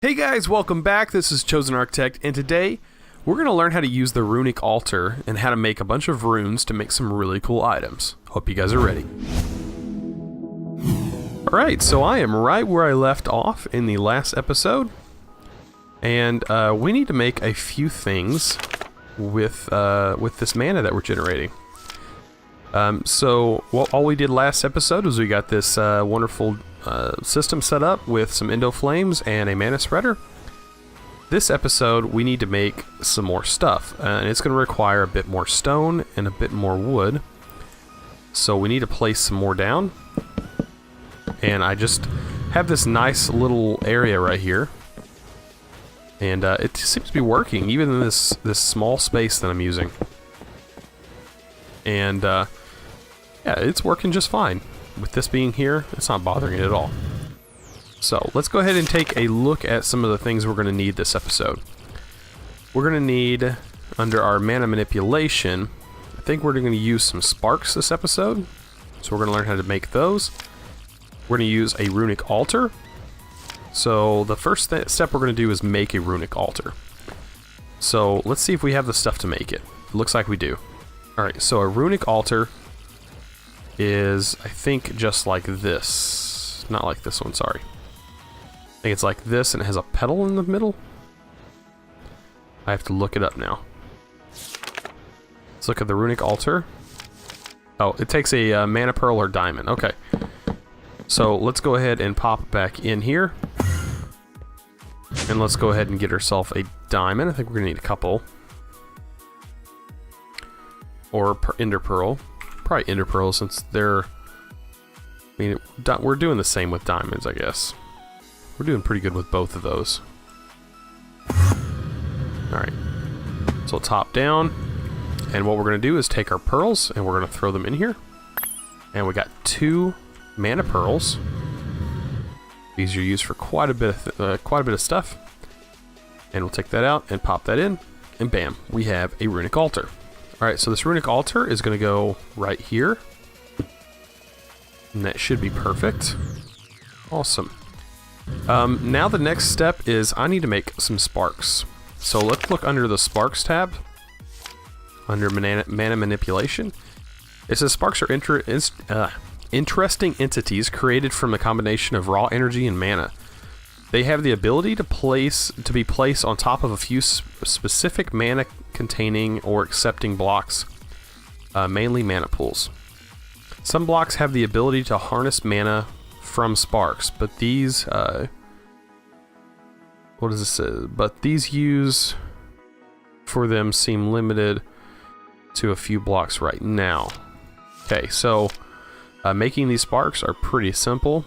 Hey guys, welcome back. This is ChosenArchitect, and today we're going to learn how to use the Runic Altar and how to make a bunch of runes to make some really cool items. Hope you guys are ready. Alright, so I am right where I left off in the last episode, and we need to make a few things with this mana that we're generating. All we did last episode was we got this wonderful system set up with some Endo Flames and a mana spreader. This episode we need to make some more stuff, and it's going to require a bit more stone and a bit more wood. So we need to place some more down, and I just have this nice little area right here, and it seems to be working even in this small space that I'm using. And yeah, it's working just fine. With this being here, it's not bothering it at all. So let's go ahead and take a look at some of the things we're going to need this episode. We're going to need, under our mana manipulation, I think we're going to use some sparks this episode. So we're going to learn how to make those. We're going to use a Runic Altar. So the first step we're going to do is make a Runic Altar. So let's see if we have the stuff to make it. It looks like we do. Alright, so a Runic Altar is, I think, just like this. Not like this one, sorry. I think it's like this, and it has a petal in the middle. I have to look it up now. Let's look at the Runic Altar. Oh, it takes a mana pearl or diamond. Okay. So let's go ahead and pop back in here. And let's go ahead and get ourselves a diamond. I think we're going to need a couple. Or ender pearl. Probably ender pearl, since they're... I mean, we're doing the same with diamonds, I guess. We're doing pretty good with both of those. Alright. So top down. And what we're going to do is take our pearls, and we're going to throw them in here. And we got 2 mana pearls. These are used for quite a bit of stuff. And we'll take that out and pop that in. And bam, we have a Runic Altar. Alright, so this Runic Altar is going to go right here. And that should be perfect. Awesome. Now the next step is I need to make some sparks. So let's look under the Sparks tab. Under mana manipulation. It says sparks are interesting entities created from a combination of raw energy and mana. They have the ability to be placed on top of a few specific mana containing or accepting blocks, mainly mana pools. Some blocks have the ability to harness mana from sparks, but these what does it say? But these use for them seem limited to a few blocks right now. Okay, so making these sparks are pretty simple.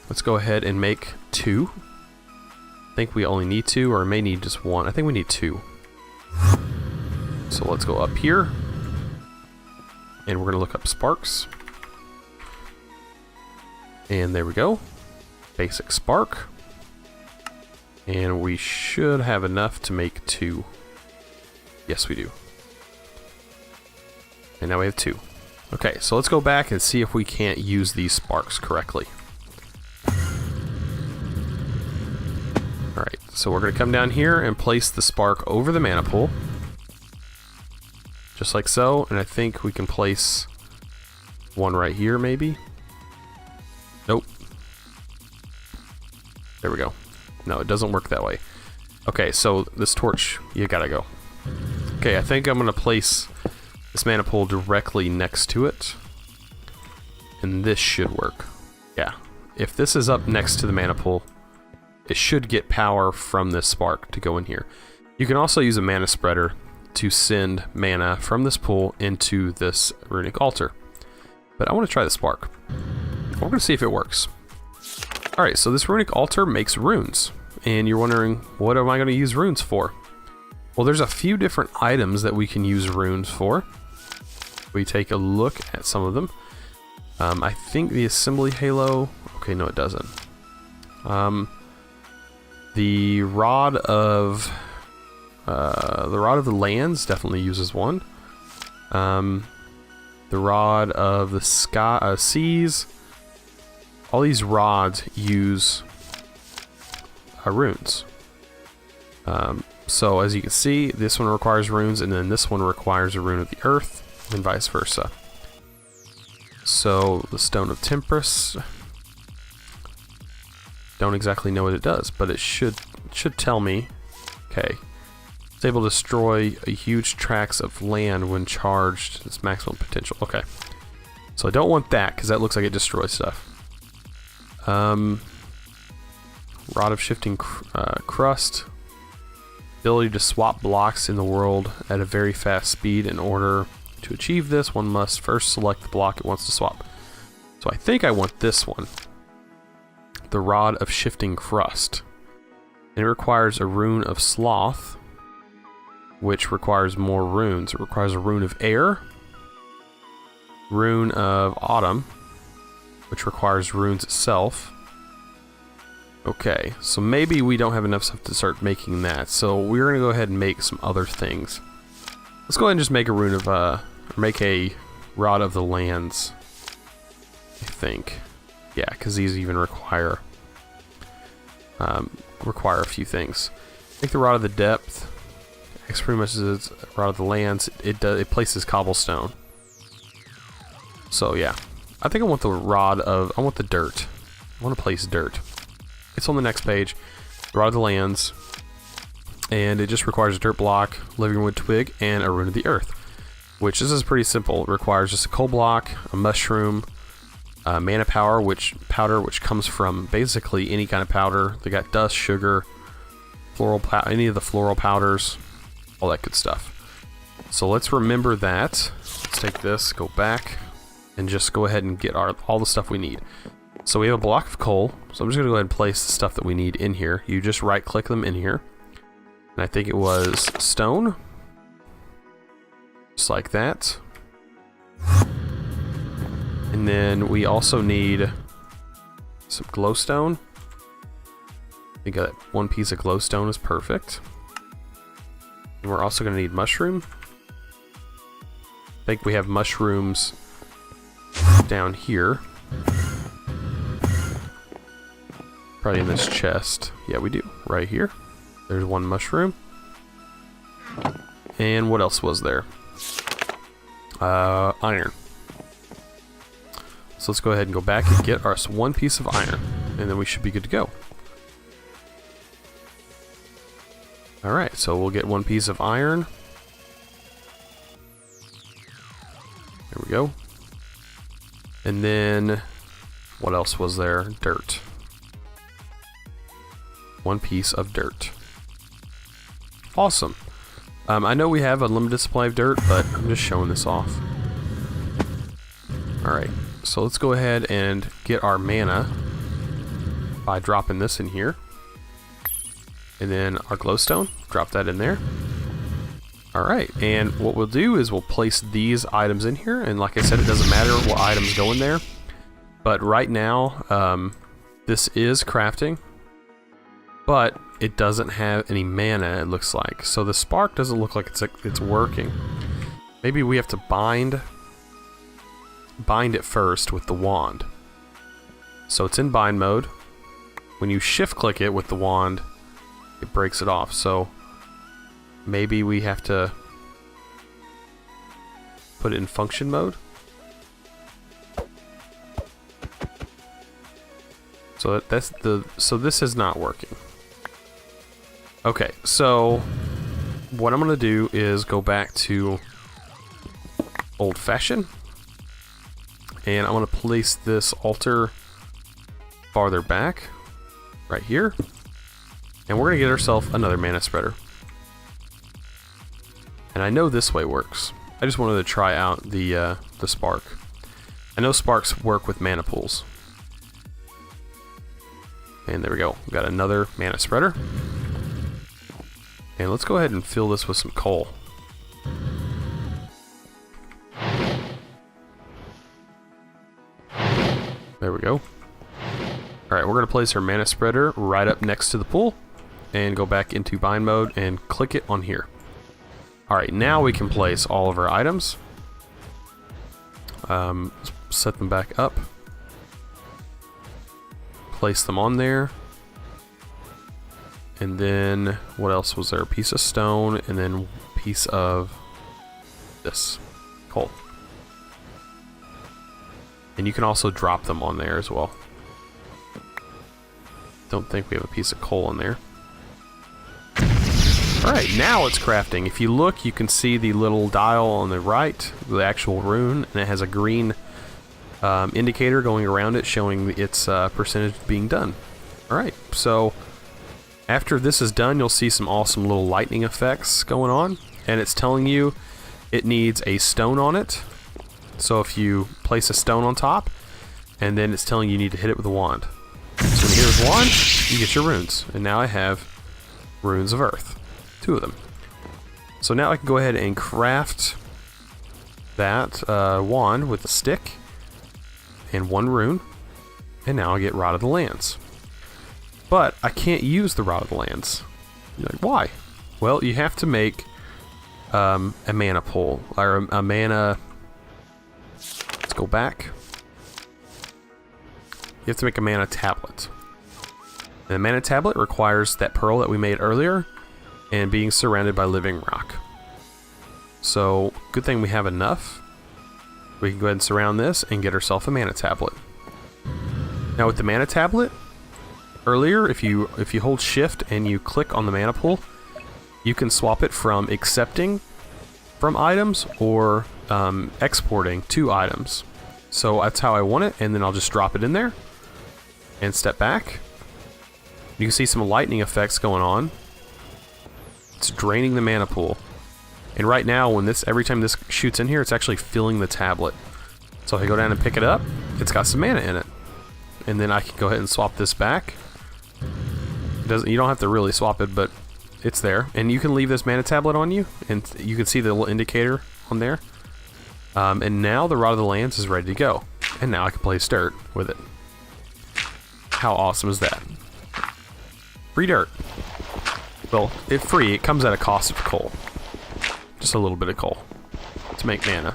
Let's go ahead and make 2. I think we only need 2, or may need just 1. I think we need 2. So let's go up here, and we're going to look up sparks. And there we go. Basic spark. And we should have enough to make 2. Yes, we do. And now we have 2. Okay, so let's go back and see if we can't use these sparks correctly. Alright, so we're going to come down here and place the spark over the mana pool. Just like so, and I think we can place one right here, maybe? Nope. There we go. No, it doesn't work that way. Okay, so this torch, you gotta go. Okay, I think I'm going to place this mana pool directly next to it. And this should work. Yeah. If this is up next to the mana pool, it should get power from this spark to go in here. You can also use a mana spreader to send mana from this pool into this Runic Altar. But I want to try the spark. We're going to see if it works. Alright, so this Runic Altar makes runes. And you're wondering, what am I going to use runes for? Well, there's a few different items that we can use runes for. We take a look at some of them. I think the assembly halo... Okay, no it doesn't. The rod of the lands definitely uses one. The rod of the seas. All these rods use runes. So as you can see, this one requires runes, and then this one requires a rune of the earth, and vice versa. So the Stone of Temperance, don't exactly know what it does, but it should tell me. Okay, it's able to destroy a huge tracts of land when charged its maximum potential. Okay, so I don't want that because that looks like it destroys stuff. Rod of Shifting Crust, ability to swap blocks in the world at a very fast speed. In order to achieve this, one must first select the block it wants to swap. So I think I want this one, the Rod of Shifting Crust. And it requires a rune of Sloth, which requires more runes. It requires a rune of Air, rune of Autumn, which requires runes itself. Okay, so maybe we don't have enough stuff to start making that, so we're gonna go ahead and make some other things. Let's go ahead and just make a rune of, or make a Rod of the Lands, I think. Yeah, because these even require a few things. Make the Rod of the Depth. It's pretty much is Rod of the Lands. It places cobblestone. So yeah, I think I want the I want the dirt. I want to place dirt. It's on the next page. Rod of the Lands, and it just requires a dirt block, living wood twig, and a rune of the earth. Which this is pretty simple. It requires just a coal block, a mushroom, mana powder, which comes from basically any kind of powder. They got dust, sugar, any of the floral powders, all that good stuff. So let's remember that. Let's take this, go back, and just go ahead and get all the stuff we need. So we have a block of coal, so I'm just gonna go ahead and place the stuff that we need in here. You just right click them in here, and I think it was stone, just like that. And then we also need some glowstone. I think that one piece of glowstone is perfect. And we're also going to need mushroom. I think we have mushrooms down here. Probably in this chest. Yeah, we do. Right here. There's one mushroom. And what else was there? Iron. So let's go ahead and go back and get us one piece of iron, and then we should be good to go. Alright, so we'll get one piece of iron. There we go. And then, what else was there? Dirt. One piece of dirt. Awesome. I know we have a limited supply of dirt, but I'm just showing this off. Alright, so let's go ahead and get our mana by dropping this in here. And then our glowstone, drop that in there. Alright, and what we'll do is we'll place these items in here, and like I said, it doesn't matter what items go in there. But right now, this is crafting, but it doesn't have any mana, it looks like. So the spark doesn't look like it's working. Maybe we have to bind it first with the wand. So it's in bind mode. When you shift click it with the wand, it breaks it off. So maybe we have to put it in function mode. So this is not working. Okay, so what I'm gonna do is go back to old fashioned, and I'm gonna place this altar farther back, right here, and we're gonna get ourselves another mana spreader. And I know this way works. I just wanted to try out the spark. I know sparks work with mana pools. And there we go. We got another mana spreader. And let's go ahead and fill this with some coal. There we go. Alright, we're going to place our mana spreader right up next to the pool. And go back into bind mode and click it on here. Alright, now we can place all of our items. Set them back up. Place them on there. And then what else was there? A piece of stone, and then a piece of this coal. And you can also drop them on there as well. Don't think we have a piece of coal in there. Alright, now it's crafting. If you look, you can see the little dial on the right, the actual rune, and it has a green indicator going around it showing its percentage being done. Alright, so after this is done, you'll see some awesome little lightning effects going on, and it's telling you it needs a stone on it. So if you place a stone on top, and then it's telling you need to hit it with a wand. So when you hit it with a wand, you get your runes. And now I have runes of earth. 2 of them. So now I can go ahead and craft that wand with a stick and 1 rune. And now I get Rod of the Lands. But I can't use the Rod of the Lands. You're like, why? Well, you have to make a mana pool, or a mana... Let's go back. You have to make a mana tablet. And the mana tablet requires that pearl that we made earlier and being surrounded by living rock. So, good thing we have enough. We can go ahead and surround this and get ourselves a mana tablet. Now with the mana tablet, earlier if you hold shift and you click on the mana pool, you can swap it from accepting from items or exporting to items. So that's how I want it, and then I'll just drop it in there and step back. You can see some lightning effects going on. It's draining the mana pool. And right now, when every time this shoots in here, it's actually filling the tablet. So if I go down and pick it up, it's got some mana in it. And then I can go ahead and swap this back. You don't have to really swap it, but it's there. And you can leave this mana tablet on you, and you can see the little indicator on there. And now the Rod of the Lands is ready to go. And now I can place dirt with it. How awesome is that? Free dirt. Well, it's free. It comes at a cost of coal. Just a little bit of coal to make mana.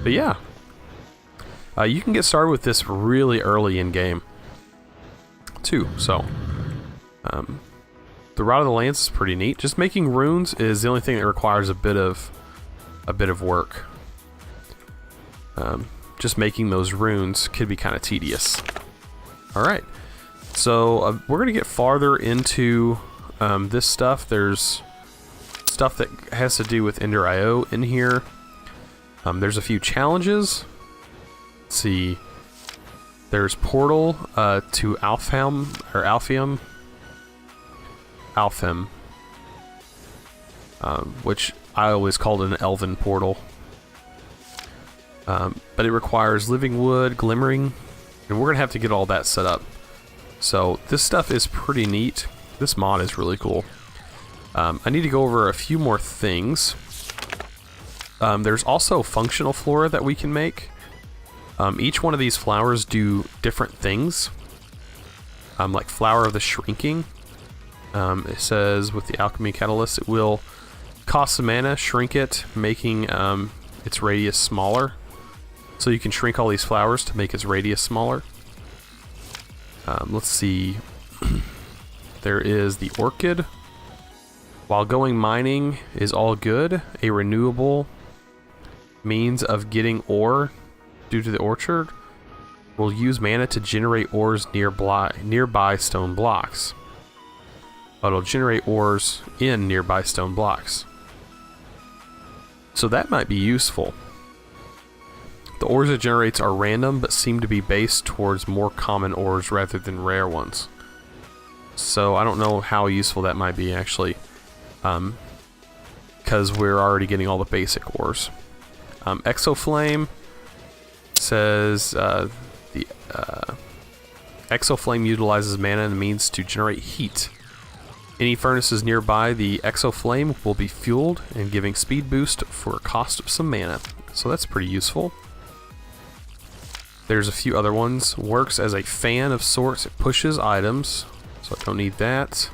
But yeah. You can get started with this really early in game too. So the Rod of the Lands is pretty neat. Just making runes is the only thing that requires a bit of work. Just making those runes could be kind of tedious. Alright, so we're going to get farther into this stuff. There's stuff that has to do with Ender IO in here. There's a few challenges. Let's see. There's Portal to Alfheim, which I always called an elven portal. But it requires living wood, glimmering, and we're going to have to get all that set up. So this stuff is pretty neat. This mod is really cool. I need to go over a few more things. There's also functional flora that we can make. Each one of these flowers do different things. Like Flower of the Shrinking. It says with the alchemy catalyst it will cost some mana, shrink it, making its radius smaller. So you can shrink all these flowers to make its radius smaller. Let's see. There is the orchid. While going mining is all good, a renewable means of getting ore due to the orchard will use mana to generate ores nearby stone blocks. It'll generate ores in nearby stone blocks. So that might be useful. The ores it generates are random, but seem to be based towards more common ores rather than rare ones. So I don't know how useful that might be actually, because we're already getting all the basic ores. Exoflame says the Exoflame utilizes mana and means to generate heat. Any furnaces nearby the Exoflame will be fueled and giving speed boost for a cost of some mana. So that's pretty useful. There's a few other ones. Works as a fan of sorts. It pushes items, so I don't need that.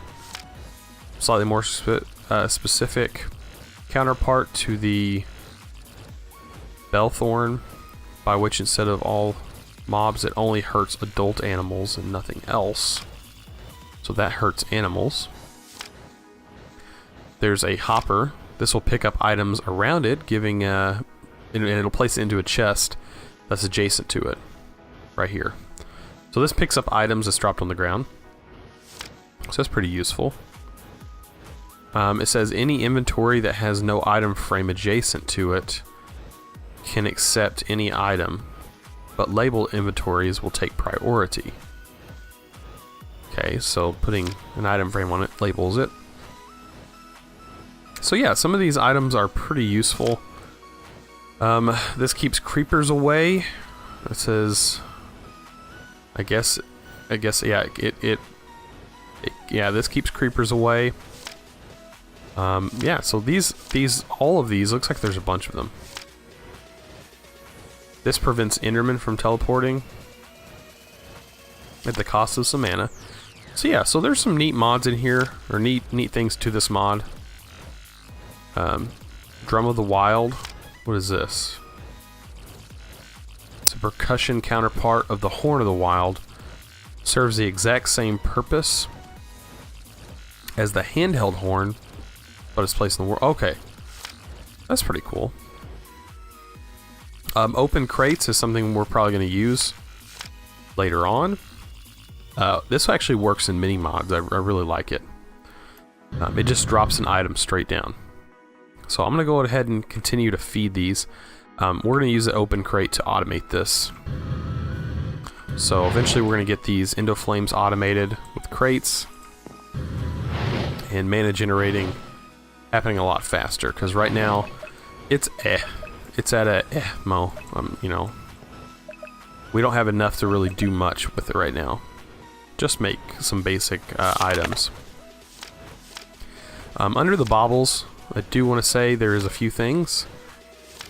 Slightly more specific counterpart to the Bellthorn, by which instead of all mobs it only hurts adult animals and nothing else. So So that hurts animals. There's a hopper. This will pick up items around it, giving and it'll place it into a chest that's adjacent to it, right here. So this picks up items that's dropped on the ground. So that's pretty useful. It says any inventory that has no item frame adjacent to it can accept any item, but labeled inventories will take priority. Okay, so putting an item frame on it labels it. So yeah, some of these items are pretty useful. This keeps creepers away. It says, I guess, yeah, yeah, this keeps creepers away. Yeah, so all of these, looks like there's a bunch of them. This prevents Endermen from teleporting at the cost of some mana. So yeah, so there's some neat mods in here, or neat things to this mod. Drum of the Wild. What is this? It's a percussion counterpart of the Horn of the Wild. Serves the exact same purpose as the handheld horn, but it's placed in the world. Okay, that's pretty cool. Open crates is something we're probably going to use later on. This actually works in mini mods. I really like it. It just drops an item straight down. So I'm going to go ahead and continue to feed these. We're going to use the open crate to automate this. So eventually we're going to get these Endo Flames automated with crates, and mana generating happening a lot faster, because right now it's at a mo. You know, we don't have enough to really do much with it right now. Just make some basic items. Under the baubles, I do want to say there is a few things.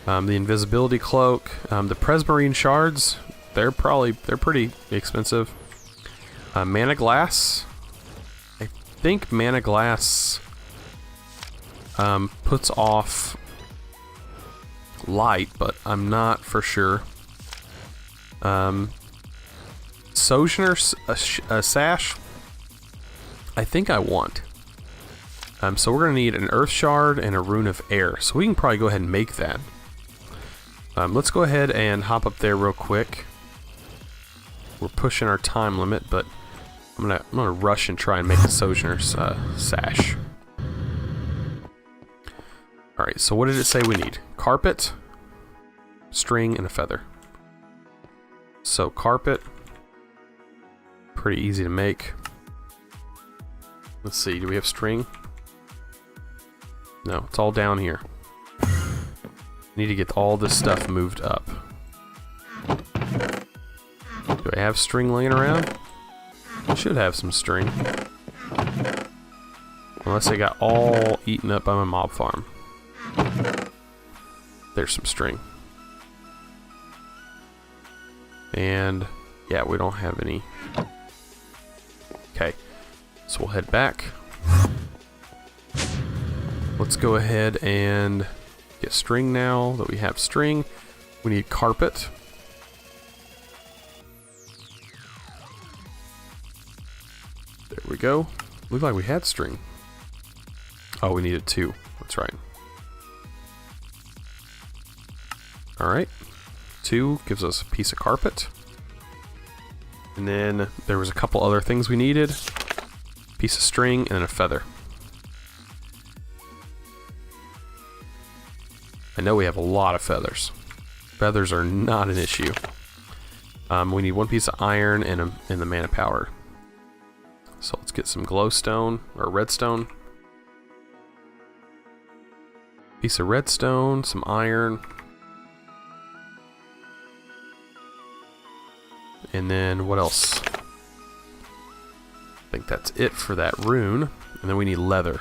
The invisibility cloak, the Presmarine shards, they're pretty expensive. Mana glass, I think mana glass puts off light, but I'm not for sure. Sojourner Sash, I think I want. So we're going to need an Earth Shard and a Rune of Air, so we can probably go ahead and make that. Let's go ahead and hop up there real quick. We're pushing our time limit, but I'm gonna rush and try and make the Sojourner Sash. Alright, so what did it say we need? Carpet, string, and a feather. So carpet, pretty easy to make. Let's see, do we have string? No, it's all down here. Need to get all this stuff moved up. Do I have string laying around? I should have some string. Unless I got all eaten up by my mob farm. There's some string. And yeah, we don't have any. Okay, so we'll head back. Let's go ahead and get string now that we have string. We need carpet. There we go. Looked like we had string. Oh, we needed 2. That's right. Alright. 2 gives us a piece of carpet. And then there was a couple other things we needed. Piece of string and a feather. I know we have a lot of feathers. Feathers are not an issue. We need 1 piece of iron and the mana power. So let's get some glowstone or redstone. Piece of redstone, some iron. And then what else? I think that's it for that rune. And then we need leather.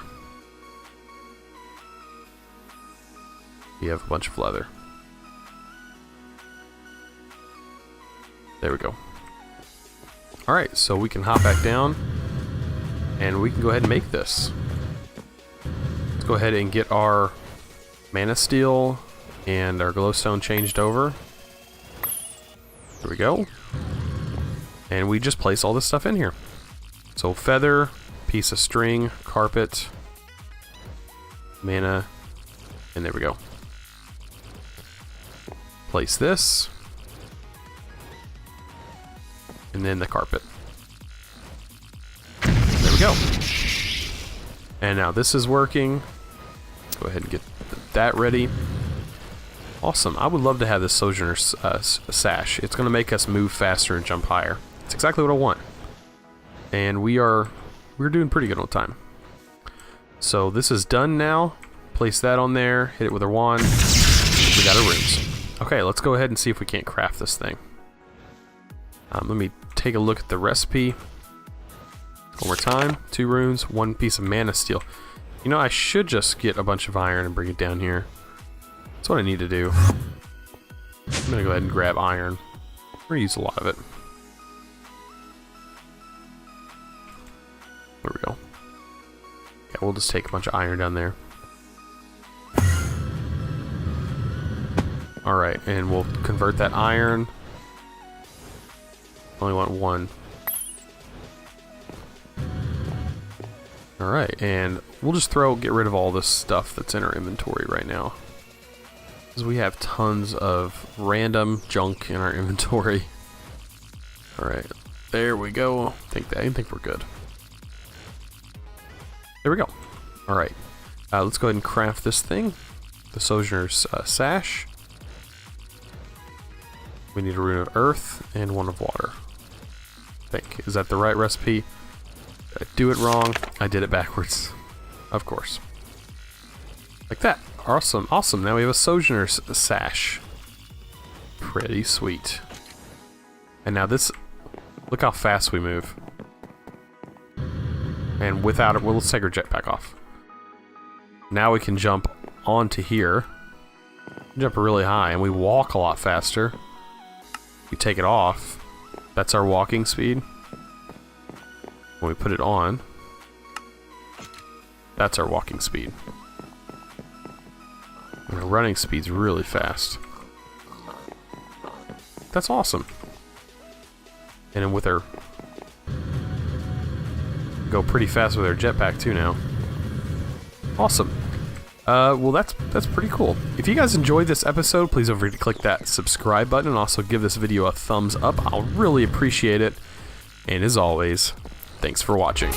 We have a bunch of leather. There we go. Alright, so we can hop back down and we can go ahead and make this. Let's go ahead and get our mana steel and our glowstone changed over. There we go. And we just place all this stuff in here. So feather, piece of string, carpet, mana, and there we go. Place this, and then the carpet. There we go. And now this is working. Go ahead and get that ready. Awesome. I would love to have this Sojourner Sash. It's going to make us move faster and jump higher. It's exactly what I want. And we're doing pretty good on time. So this is done now. Place that on there. Hit it with our wand. We got our runes. Okay, let's go ahead and see if we can't craft this thing. Let me take a look at the recipe. One more time. 2 runes, 1 piece of mana steel. You know, I should just get a bunch of iron and bring it down here. That's what I need to do. I'm gonna go ahead and grab iron. We're gonna use a lot of it. There we go. Yeah, we'll just take a bunch of iron down there. Alright, and we'll convert that iron. Only want 1. Alright, and we'll just get rid of all this stuff that's in our inventory right now. Because we have tons of random junk in our inventory. Alright, there we go. I think we're good. There we go. Alright, let's go ahead and craft this thing. The Sojourner's Sash. We need a rune of earth and 1 of water. I think. Is that the right recipe? Did I do it wrong? I did it backwards. Of course. Like that. Awesome. Awesome. Now we have a Sojourner's Sash. Pretty sweet. And now this... Look how fast we move. And without it... Well, let's take our jetpack off. Now we can jump onto here. Jump really high. And we walk a lot faster. We take it off. That's our walking speed. When we put it on, that's our walking speed. And our running speed's really fast. That's awesome. And then with our... Go pretty fast with our jetpack too now. Awesome. Well, that's pretty cool. If you guys enjoyed this episode, please don't forget to click that subscribe button and also give this video a thumbs up. I'll really appreciate it. And as always, thanks for watching.